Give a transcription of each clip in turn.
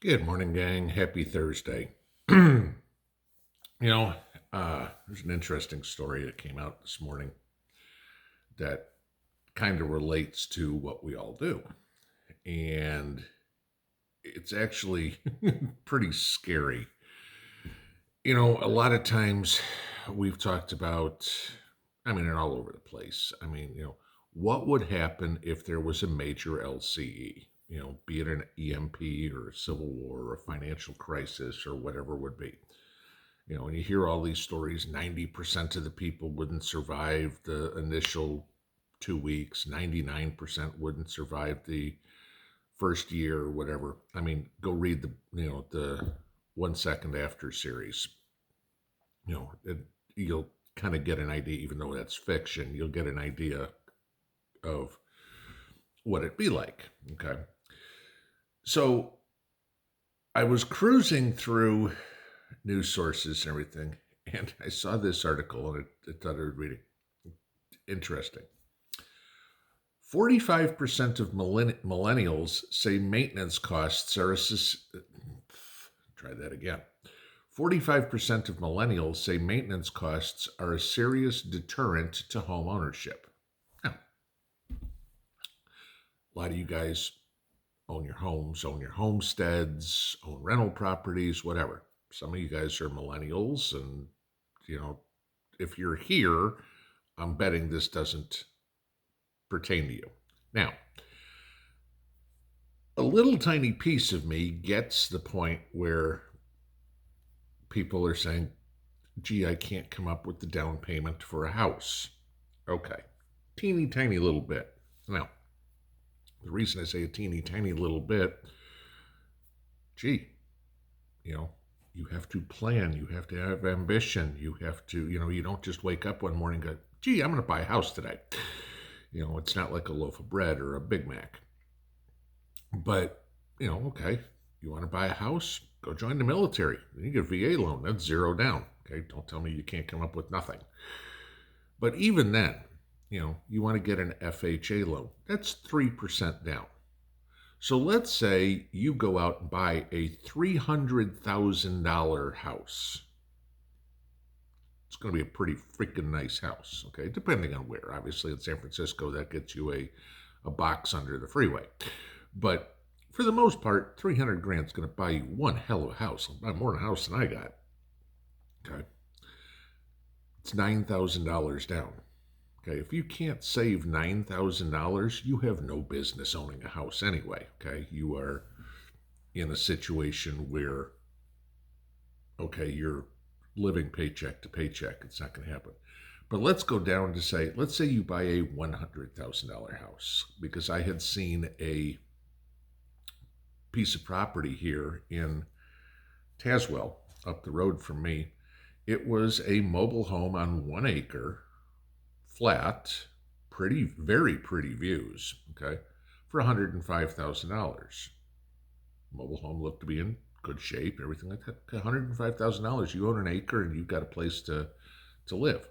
Good morning, gang. Happy Thursday. you there's an interesting story that came out this morning that kind of relates to what we all do. And it's actually pretty scary. A lot of times we've talked about, they're all over the place. What would happen if there was a major LCE? Be it an EMP or a civil war or a financial crisis or whatever it would be. And you hear all these stories, 90% of the people wouldn't survive the initial 2 weeks, 99% wouldn't survive the first year or whatever. Go read the 1 second after series. You'll kind of get an idea, even though that's fiction, you'll get an idea of what it'd be like. Okay. So I was cruising through news sources and everything, and I saw this article and I thought I would read it. Interesting. 45% of millennials say maintenance costs are try that again. 45% of millennials say maintenance costs are a serious deterrent to home ownership. Now, a lot of you guys own your homes, own your homesteads, own rental properties, whatever. Some of you guys are millennials, and if you're here, I'm betting this doesn't pertain to you. Now, a little tiny piece of me gets the point where people are saying, gee, I can't come up with the down payment for a house. Okay, teeny tiny little bit. Now, the reason I say a teeny tiny little bit, you have to plan, you have to have ambition, you have to, you don't just wake up one morning and go, gee, I'm going to buy a house today. It's not like a loaf of bread or a Big Mac. But, okay, you want to buy a house? Go join the military. You get a VA loan. That's zero down. Okay, don't tell me you can't come up with nothing. But even then, you want to get an FHA loan. That's 3% down. So let's say you go out and buy a $300,000 house. It's going to be a pretty freaking nice house, okay? Depending on where. Obviously, in San Francisco, that gets you a box under the freeway. But for the most part, 300 grand is going to buy you one hell of a house. I'll buy more than a house than I got. Okay. It's $9,000 down. Okay. If you can't save $9,000, you have no business owning a house anyway. Okay. You are in a situation where, okay, you're living paycheck to paycheck. It's not going to happen. But let's go down to let's say you buy a $100,000 house, because I had seen a piece of property here in Tazewell, up the road from me. It was a mobile home on 1 acre, flat, very pretty views, okay, for $105,000. Mobile home looked to be in good shape, everything like that. $105,000, you own an acre and you've got a place to live.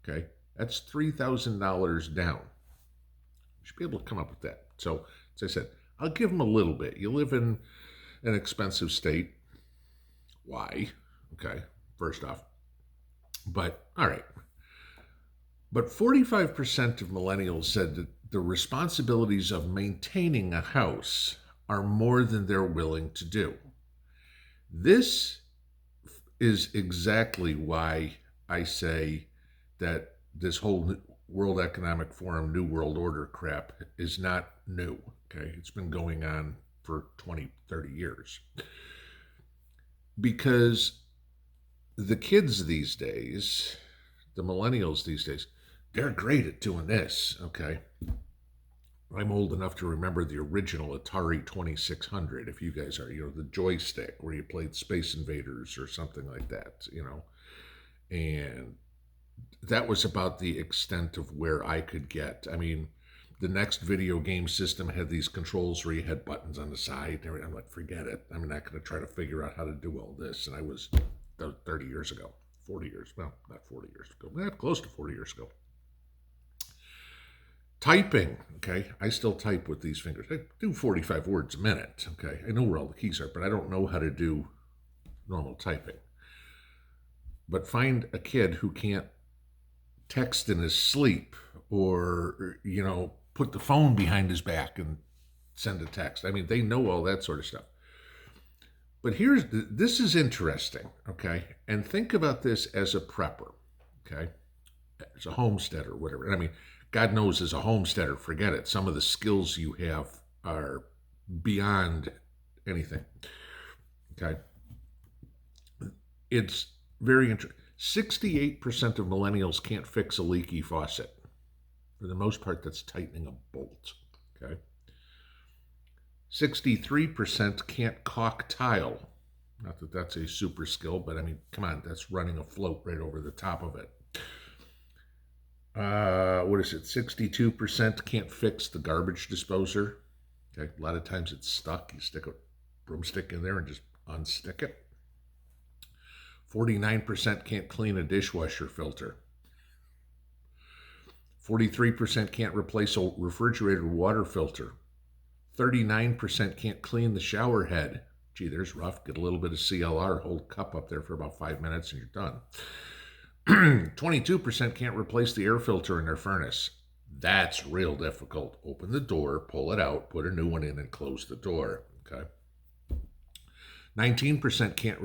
Okay, that's $3,000 down. You should be able to come up with that. So, as I said, I'll give them a little bit. You live in an expensive state. Why? Okay, first off. But, all right. But 45% of millennials said that the responsibilities of maintaining a house are more than they're willing to do. This is exactly why I say that this whole World Economic Forum, New World Order crap is not new. Okay, it's been going on for 20, 30 years. Because the kids these days, the millennials these days, they're great at doing this, okay? I'm old enough to remember the original Atari 2600, if you guys are, the joystick where you played Space Invaders or something like that, And that was about the extent of where I could get. The next video game system had these controls where you had buttons on the side. And I'm like, forget it. I'm not going to try to figure out how to do all this. And I was 30 years ago, 40 years. Well, not 40 years ago. Close to 40 years ago. Typing, okay? I still type with these fingers. I do 45 words a minute, okay? I know where all the keys are, but I don't know how to do normal typing. But find a kid who can't text in his sleep or, put the phone behind his back and send a text. I mean, they know all that sort of stuff. But this is interesting, okay? And think about this as a prepper, okay? As a homesteader, whatever. I mean, God knows as a homesteader, forget it. Some of the skills you have are beyond anything, okay? It's very interesting. 68% of millennials can't fix a leaky faucet. For the most part, that's tightening a bolt, okay? 63% can't caulk tile. Not that that's a super skill, but I mean, come on, that's running a float right over the top of it. What is it? 62% can't fix the garbage disposer. Okay, a lot of times it's stuck. You stick a broomstick in there and just unstick it. 49% can't clean a dishwasher filter. 43% can't replace a refrigerator water filter. 39% can't clean the shower head. Gee, there's rough. Get a little bit of CLR, hold cup up there for about 5 minutes and you're done. 22% can't replace the air filter in their furnace. That's real difficult. Open the door, pull it out, put a new one in, and close the door. Okay. 19% can't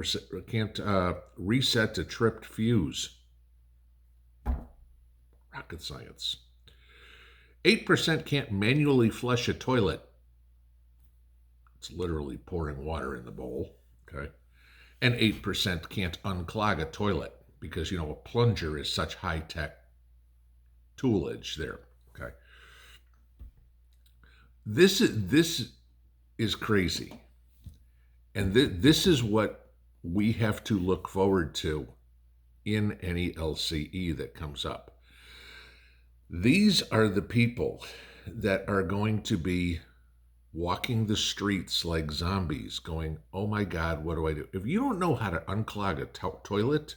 reset a tripped fuse. Rocket science. 8% can't manually flush a toilet. It's literally pouring water in the bowl. Okay. And 8% can't unclog a toilet because, a plunger is such high-tech toolage there. Okay. This is crazy. And this is what we have to look forward to in any LCE that comes up. These are the people that are going to be walking the streets like zombies going, oh my God, what do I do? If you don't know how to unclog a toilet,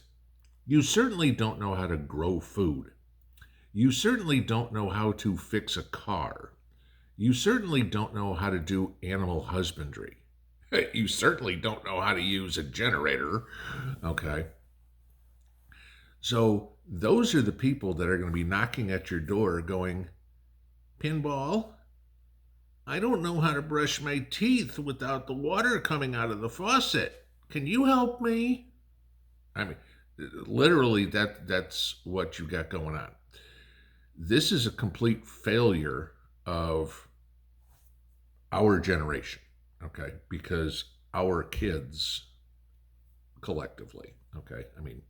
you certainly don't know how to grow food. You certainly don't know how to fix a car. You certainly don't know how to do animal husbandry. You certainly don't know how to use a generator. Okay. So those are the people that are going to be knocking at your door going, Pinball, I don't know how to brush my teeth without the water coming out of the faucet. Can you help me? I mean, literally, that's what you got going on. This is a complete failure of our generation, okay? Because our kids collectively, okay? I mean,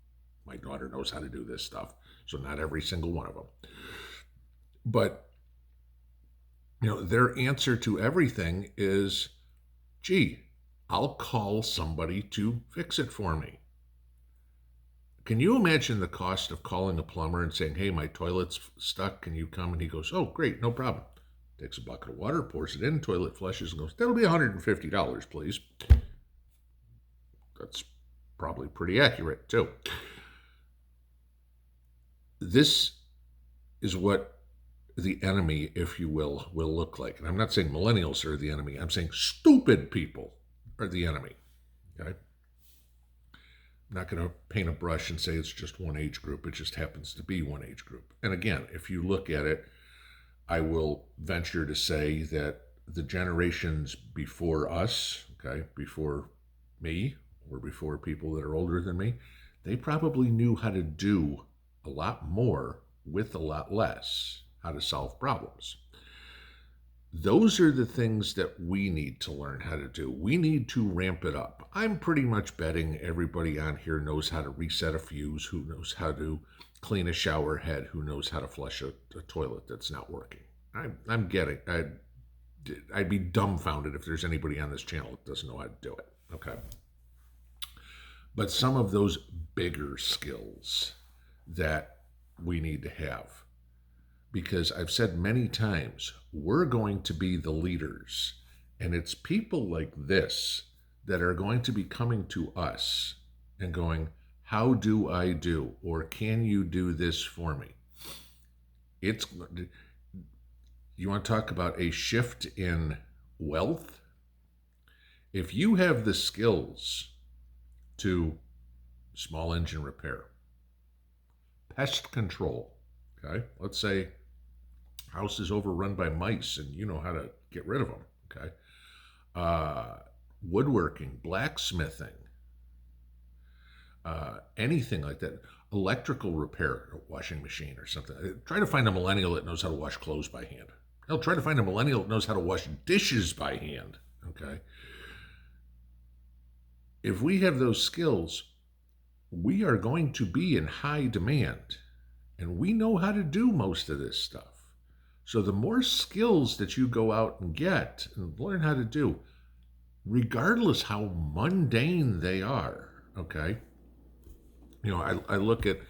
my daughter knows how to do this stuff, so not every single one of them. But, their answer to everything is, gee, I'll call somebody to fix it for me. Can you imagine the cost of calling a plumber and saying, hey, my toilet's stuck, can you come? And he goes, oh, great, no problem. Takes a bucket of water, pours it in, toilet flushes, and goes, that'll be $150, please. That's probably pretty accurate, too. This is what the enemy, if you will look like. And I'm not saying millennials are the enemy. I'm saying stupid people are the enemy, okay? I'm not going to paint a brush and say it's just one age group. It just happens to be one age group. And again, if you look at it, I will venture to say that the generations before us, okay, before me or before people that are older than me, they probably knew how to do a lot more with a lot less, how to solve problems. Those are the things that we need to learn how to do. We need to ramp it up. I'm pretty much betting everybody on here knows how to reset a fuse, who knows how to clean a shower head, who knows how to flush a toilet that's not working. I'm getting, I'd be dumbfounded if there's anybody on this channel that doesn't know how to do it, okay? But some of those bigger skills that we need to have, because I've said many times, we're going to be the leaders. And it's people like this that are going to be coming to us and going, how do I do? Or can you do this for me? You want to talk about a shift in wealth? If you have the skills to small engine repair, pest control, okay? Let's say house is overrun by mice and you know how to get rid of them, okay? Uh, Woodworking, blacksmithing, anything like that. Electrical repair, a washing machine or something. Try to find a millennial that knows how to wash clothes by hand. Hell, try to find a millennial that knows how to wash dishes by hand, okay? If we have those skills, we are going to be in high demand. And we know how to do most of this stuff. So the more skills that you go out and get and learn how to do, regardless how mundane they are, okay? You know, I look at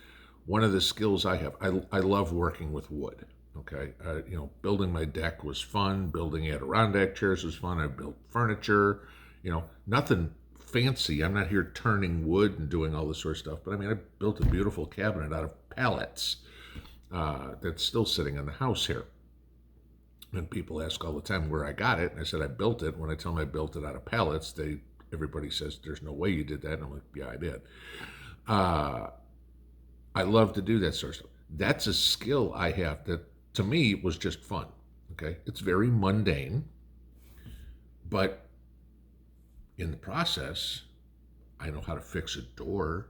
one of the skills I have. I love working with wood, okay? You know, building my deck was fun. Building Adirondack chairs was fun. I built furniture, you know, nothing fancy. I'm not here turning wood and doing all this sort of stuff. But I mean, I built a beautiful cabinet out of pallets that's still sitting in the house here. And people ask all the time where I got it. And I said, I built it. When I tell them I built it out of pallets, everybody says, there's no way you did that. And I'm like, yeah, I did. I love to do that sort of stuff. That's a skill I have that to me was just fun. Okay. It's very mundane, but in the process, I know how to fix a door.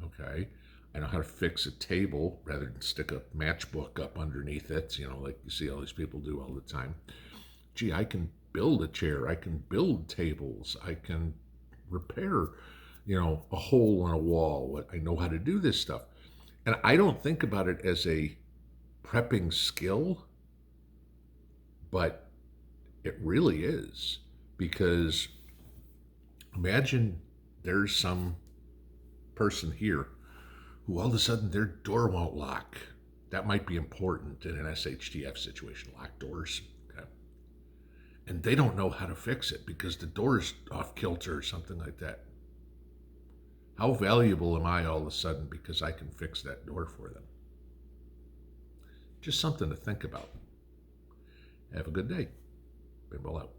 Okay. I know how to fix a table rather than stick a matchbook up underneath it, you know, like you see all these people do all the time. Gee, I can build a chair. I can build tables. I can repair, you know, a hole in a wall. I know how to do this stuff. And I don't think about it as a prepping skill, but it really is. Because imagine there's some person here who all of a sudden their door won't lock. That might be important in an SHTF situation, lock doors. Okay. And they don't know how to fix it because the door's off kilter or something like that. How valuable am I all of a sudden because I can fix that door for them? Just something to think about. Have a good day. Pinball out.